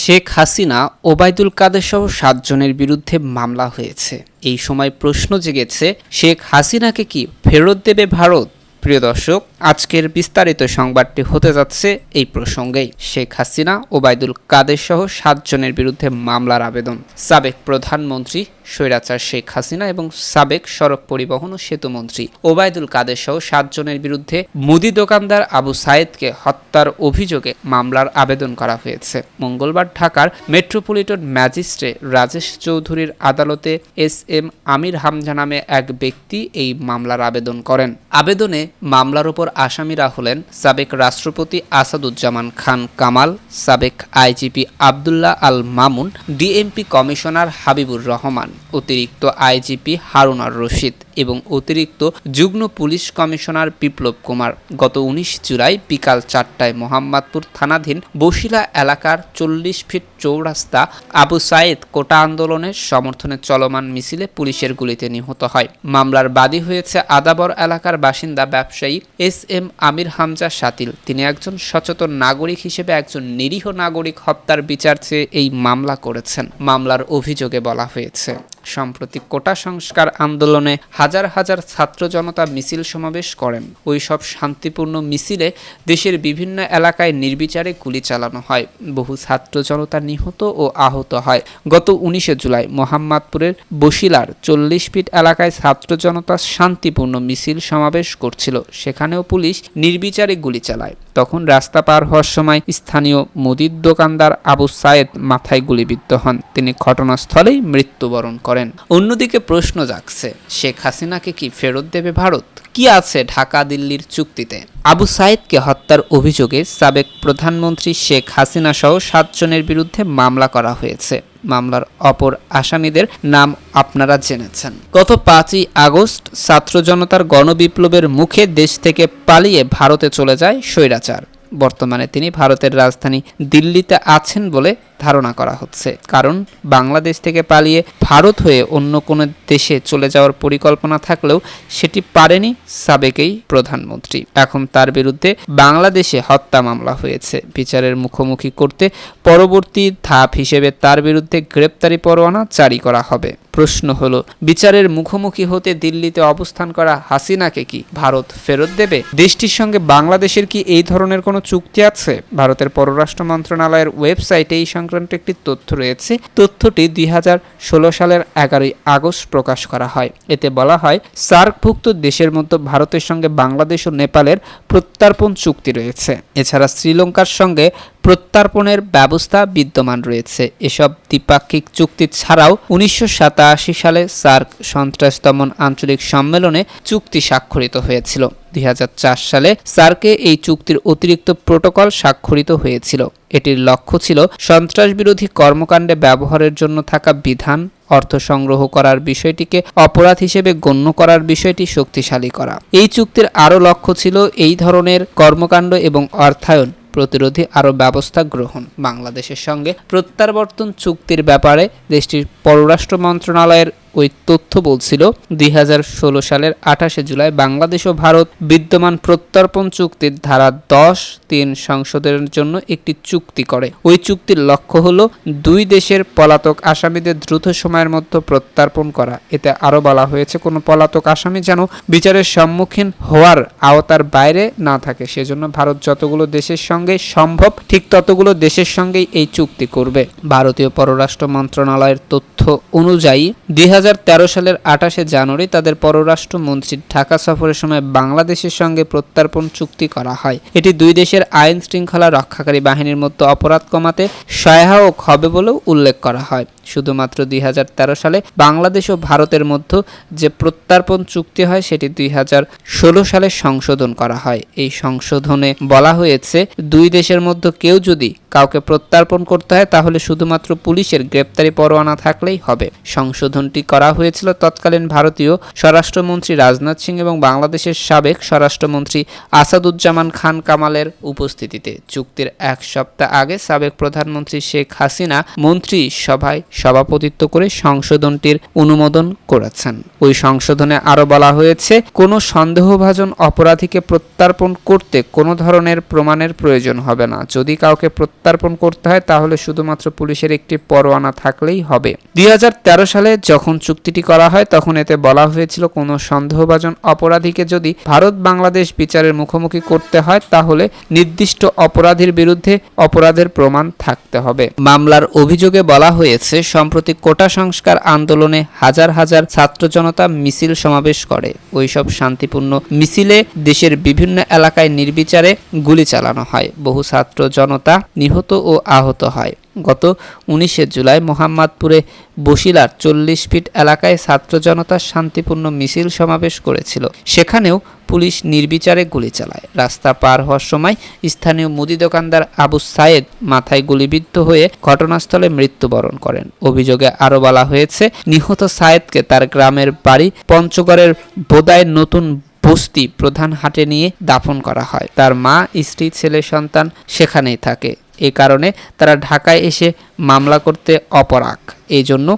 শেখ হাসিনা, ওবায়দুল কাদের সহ ৭ জনের বিরুদ্ধে মামলা হয়েছে। এই সময় প্রশ্ন জেগেছে, শেখ হাসিনাকে কি ফেরত দেবে ভারত? প্রিয় দর্শক, আজকের বিস্তারিত সংবাদটি হতে যাচ্ছে এই প্রসঙ্গেই। শেখ হাসিনা, ওবায়দুল কাদের সহ ৭ জনের বিরুদ্ধে মামলার আবেদন। সাবেক প্রধানমন্ত্রী স্বৈরাচার শেখ হাসিনা এবং সাবেক সড়ক পরিবহন ও সেতু মন্ত্রী ওবায়দুল কাদের সহ ৭ জনের বিরুদ্ধে মুদি দোকানদার আবু সায়েদকে হত্যার অভিযোগে মামলার আবেদন করা হয়েছে। মঙ্গলবার ঢাকার মেট্রোপলিটন ম্যাজিস্ট্রেট রাজেশ চৌধুরীর আদালতে এস.এম. আমির হামজা নামে এক ব্যক্তি এই মামলার আবেদন করেন। আবেদনে মামলার ওপর আসামিরা হলেন সাবেক রাষ্ট্রপতি আসাদুজ্জামান খান কামাল, সাবেক IGP Abdullah Al Mamun, DMP commissioner Habibur Rahman, অতিরিক্ত আইজিপি হারুন আর রশিদ এবং অতিরিক্ত যুগ্ম পুলিশ কমিশনার বিপ্লব কুমার। গত ১৯ জুলাই বিকাল ৪টায় মোহাম্মদপুর থানাধীন বসিলা এলাকার ৪০ ফিট চৌরাস্তা আবু সায়েদ কোটা আন্দোলনের সমর্থনে চলমান মিছিলে পুলিশের গুলিতে নিহত হয়। মামলার বাদী হয়েছে আদাবর এলাকার বাসিন্দা ব্যবসায়ী এস.এম. আমির হামজা শাতিল। তিনি একজন সচেতন নাগরিক হিসেবে একজন নিরীহ নাগরিক হত্যার বিচার চেয়ে এই মামলা করেছেন। মামলার অভিযোগে বলা হয়েছে, সম্প্রতি কোটা সংস্কার আন্দোলনে হাজার হাজার ছাত্র জনতা মিছিল সমাবেশ করেন। ওই সব শান্তিপূর্ণ মিছিলে দেশের বিভিন্ন এলাকায় নির্বিচারে গুলি চালানো হয়। বহু ছাত্র জনতা নিহত ও আহত হয়। গত ১৯ জুলাই মোহাম্মদপুরের বসিলার ৪০ ফিট এলাকায় ছাত্র জনতা শান্তিপূর্ণ মিছিল সমাবেশ করছিল। সেখানেও পুলিশ নির্বিচারে গুলি চালায়। তখন রাস্তা পার হওয়ার সময় স্থানীয় মুদির দোকানদার আবু সায়েদ মাথায় গুলিবিদ্ধ হন। তিনি ঘটনাস্থলেই মৃত্যুবরণ করেন। অন্যদিকে প্রশ্ন জাগছে, শেখ হাসিনাকে কি ফেরত দেবে ভারত? কি আছে ঢাকা দিল্লির চুক্তিতে? আবু সায়েদকে হত্যার অভিযোগে সাবেক প্রধানমন্ত্রী শেখ হাসিনা সহ ৭ জনের বিরুদ্ধে মামলা করা হয়েছে। মামলার অপর আসামিদের নাম আপনারা জেনেছেন। গত ৫ই আগস্ট ছাত্র জনতার গণবিপ্লবের মুখে দেশ থেকে পালিয়ে ভারতে চলে যায় স্বৈরাচার। বর্তমানে তিনি ভারতের রাজধানী দিল্লিতে আছেন বলে ধারণা করা হচ্ছে। কারণ বাংলাদেশ থেকে পালিয়ে ভারত হয়ে অন্য কোনো দেশে চলে যাওয়ার পরিকল্পনা থাকলেও সেটি পারেনি সাবেক এই প্রধানমন্ত্রী। এখন তার বিরুদ্ধে বাংলাদেশে হত্যা মামলা হয়েছে। বিচারের মুখোমুখি করতে পরবর্তী ধাপ হিসেবে তার বিরুদ্ধে গ্রেপ্তারি পরোয়ানা জারি করা হবে। প্রশ্ন হলো, বিচারের মুখোমুখি হতে দিল্লিতে অবস্থান করা হাসিনাকে কি ভারত ফেরত দেবে? দেশটির সঙ্গে বাংলাদেশের কি এই ধরনের কোনো চুক্তি আছে? ভারতের পররাষ্ট্র মন্ত্রণালয়ের ওয়েবসাইটে এই সংক্রান্ত একটি তথ্য রয়েছে। তথ্যটি ২০১৬ সালের ১১ই আগস্ট প্রকাশ করা হয়। এতে বলা হয়, সার্কভুক্ত দেশের মধ্যে ভারতের সঙ্গে বাংলাদেশ ও নেপালের প্রত্যর্পণ চুক্তি রয়েছে। এছাড়া শ্রীলঙ্কার সঙ্গে প্রত্যর্পণের ব্যবস্থা বিদ্যমান রয়েছে। এসব দ্বিপাক্ষিক চুক্তি ছাড়াও ১৯৮৭ সালে সার্ক সন্ত্রাস দমন আঞ্চলিক সম্মেলনে চুক্তি স্বাক্ষরিত হয়েছিল। ২০০৪ সালে সার্কে এই চুক্তির অতিরিক্ত প্রোটোকল স্বাক্ষরিত হয়েছিল। এটির লক্ষ্য ছিল সন্ত্রাস বিরোধী কর্মকাণ্ডে ব্যবহারের জন্য থাকা বিধান, অর্থ সংগ্রহ করার বিষয়টিকে অপরাধ হিসেবে গণ্য করার বিষয়টি শক্তিশালী করা। এই চুক্তির আরও লক্ষ্য ছিল এই ধরনের কর্মকাণ্ড এবং অর্থায়ন প্রতিরোধী আরও ব্যবস্থা গ্রহণ। বাংলাদেশের সঙ্গে প্রত্যাবর্তন চুক্তির ব্যাপারে দেশটির পররাষ্ট্র মন্ত্রণালয়ের ওই তথ্য বলছিল, ২০১৬ সালের ২৮ জুলাই বাংলাদেশ ও ভারত বিদ্যমান প্রত্যর্পণ চুক্তির ধারা ১০(৩) সংশোধনের জন্য একটি চুক্তি করে। ওই চুক্তির লক্ষ্য হলো দুই দেশের পলাতক আসামিদের দ্রুত সময়ের মধ্যে প্রত্যর্পণ করা। এতে আরও বলা হয়েছে, কোনো পলাতক আসামি যেন বিচারের সম্মুখীন হওয়ার আওতার বাইরে না থাকে। সেজন্য ভারত যতগুলো দেশের সঙ্গে সম্ভব ঠিক ততগুলো দেশের সঙ্গেই এই চুক্তি করবে। ভারতীয় পররাষ্ট্র মন্ত্রণালয়ের তথ্য অনুযায়ী ২০১৩ সালের ২৮ জানুয়ারি তাদের পররাষ্ট্র মন্ত্রীর ঢাকা সফরের সময় বাংলাদেশের সঙ্গে প্রত্যর্পণ চুক্তি করা হয়। এটি দুই দেশের আইন শৃঙ্খলা রক্ষাকারী বাহিনীর মধ্যে অপরাধ কমাতে সহায়ক হবে বলেও উল্লেখ করা হয়। শুধুমাত্র ২০১৩ সালে বাংলাদেশ ও ভারতের মধ্যে যে প্রত্যর্পণ চুক্তি হয় সেটি ২০১৬ সালে সংশোধন করা হয়। এই সংশোধনে বলা হয়েছে, দুই দেশের মধ্যে কেউ যদি কাউকে প্রত্যর্পণ করতে হয় তাহলে শুধুমাত্র পুলিশের গ্রেপ্তারি পরোয়ানা থাকলেই হবে। সংশোধনটি করা হয়েছিল তৎকালীন ভারতীয় স্বরাষ্ট্রমন্ত্রী রাজনাথ সিং এবং বাংলাদেশের সাবেক স্বরাষ্ট্রমন্ত্রী আসাদুজ্জামান খান কামালের উপস্থিতিতে। চুক্তির এক সপ্তাহ আগে সাবেক প্রধানমন্ত্রী শেখ হাসিনা মন্ত্রী সভায় সভাপতিত্ব করে সংশোধনটির অনুমোদন করেছেন। ওই সংশোধনে আরও বলা হয়েছে, কোনো সন্দেহভাজন অপরাধীকে প্রত্যর্পণ করতে কোনো ধরনের প্রমাণের প্রয়োজন হবে না। যদি কাউকে প্রত্যর্পণ করতে হয় তাহলে শুধুমাত্র পুলিশের একটি পরোয়ানা থাকলেই হবে। 2013 সালে যখন চুক্তিটি করা হয় তখন এতে বলা হয়েছিল, কোনো সন্দেহভাজন অপরাধীকে যদি ভারত বাংলাদেশ বিচারের মুখোমুখি করতে হয় তাহলে নির্দিষ্ট অপরাধীর বিরুদ্ধে অপরাধের প্রমাণ থাকতে হবে। মামলার অভিযোগে বলা হয়েছে, সম্প্রতি কোটা সংস্কার আন্দোলনে হাজার হাজার ছাত্র জনতা মিছিল সমাবেশ করে। ওইসব শান্তিপূর্ণ মিছিলে দেশের বিভিন্ন এলাকায় নির্বিচারে গুলি চালানো হয়। বহু ছাত্র জনতা নিহত ও আহত হয়। গত 19 জুলাই মোহাম্মদপুরে বসিলার 40 ফিট এলাকায় ছাত্র জনতা শান্তিপূর্ণ মিছিল সমাবেশ করেছিল। সেখানেও পুলিশ নির্বিচারে গুলি চালায়। রাস্তা পার হওয়ার সময় স্থানীয় মুদি দোকানদার আবু সায়েদ মাথায় গুলিবিদ্ধ হয়ে ঘটনাস্থলে মৃত্যুবরণ করেন। অভিযোগে আরও বলা হয়েছে, নিহত সায়েদকে তার গ্রামের বাড়ি পঞ্চগড়ের বোদায় নতুন বস্তি প্রধান হাটে নিয়ে দাফন করা হয়। তার মা, স্ত্রী, ছেলে সন্তান সেখানেই থাকে। এ কারণে তারা ঢাকায় এসে মামলা করতে অপারগ। এই জন্য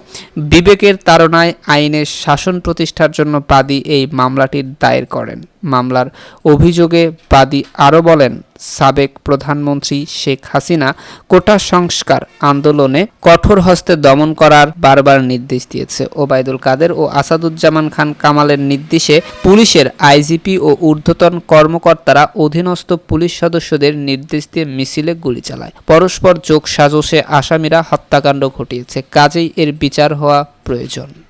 বিবেকের তাড়নায় আইনের শাসন প্রতিষ্ঠার জন্য বাদী এই মামলাটির দায়ের করেন। মামলার অভিযোগে বাদী আরও বলেন, সাবেক প্রধানমন্ত্রী শেখ হাসিনা কোটা সংস্কার আন্দোলনে কঠোর হস্তে দমন করার বারবার নির্দেশ দিয়েছে। ওবায়দুল কাদের ও আসাদুজ্জামান খান কামালের নির্দেশে পুলিশের আইজিপি ও ঊর্ধ্বতন কর্মকর্তারা অধীনস্থ পুলিশ সদস্যদের নির্দেশ দিয়ে মিছিলে গুলি চালায়। পরস্পর যোগসাজশে আসামিরা হত্যাকাণ্ড ঘটিয়েছে। কাজেই এর বিচার হওয়া প্রয়োজন।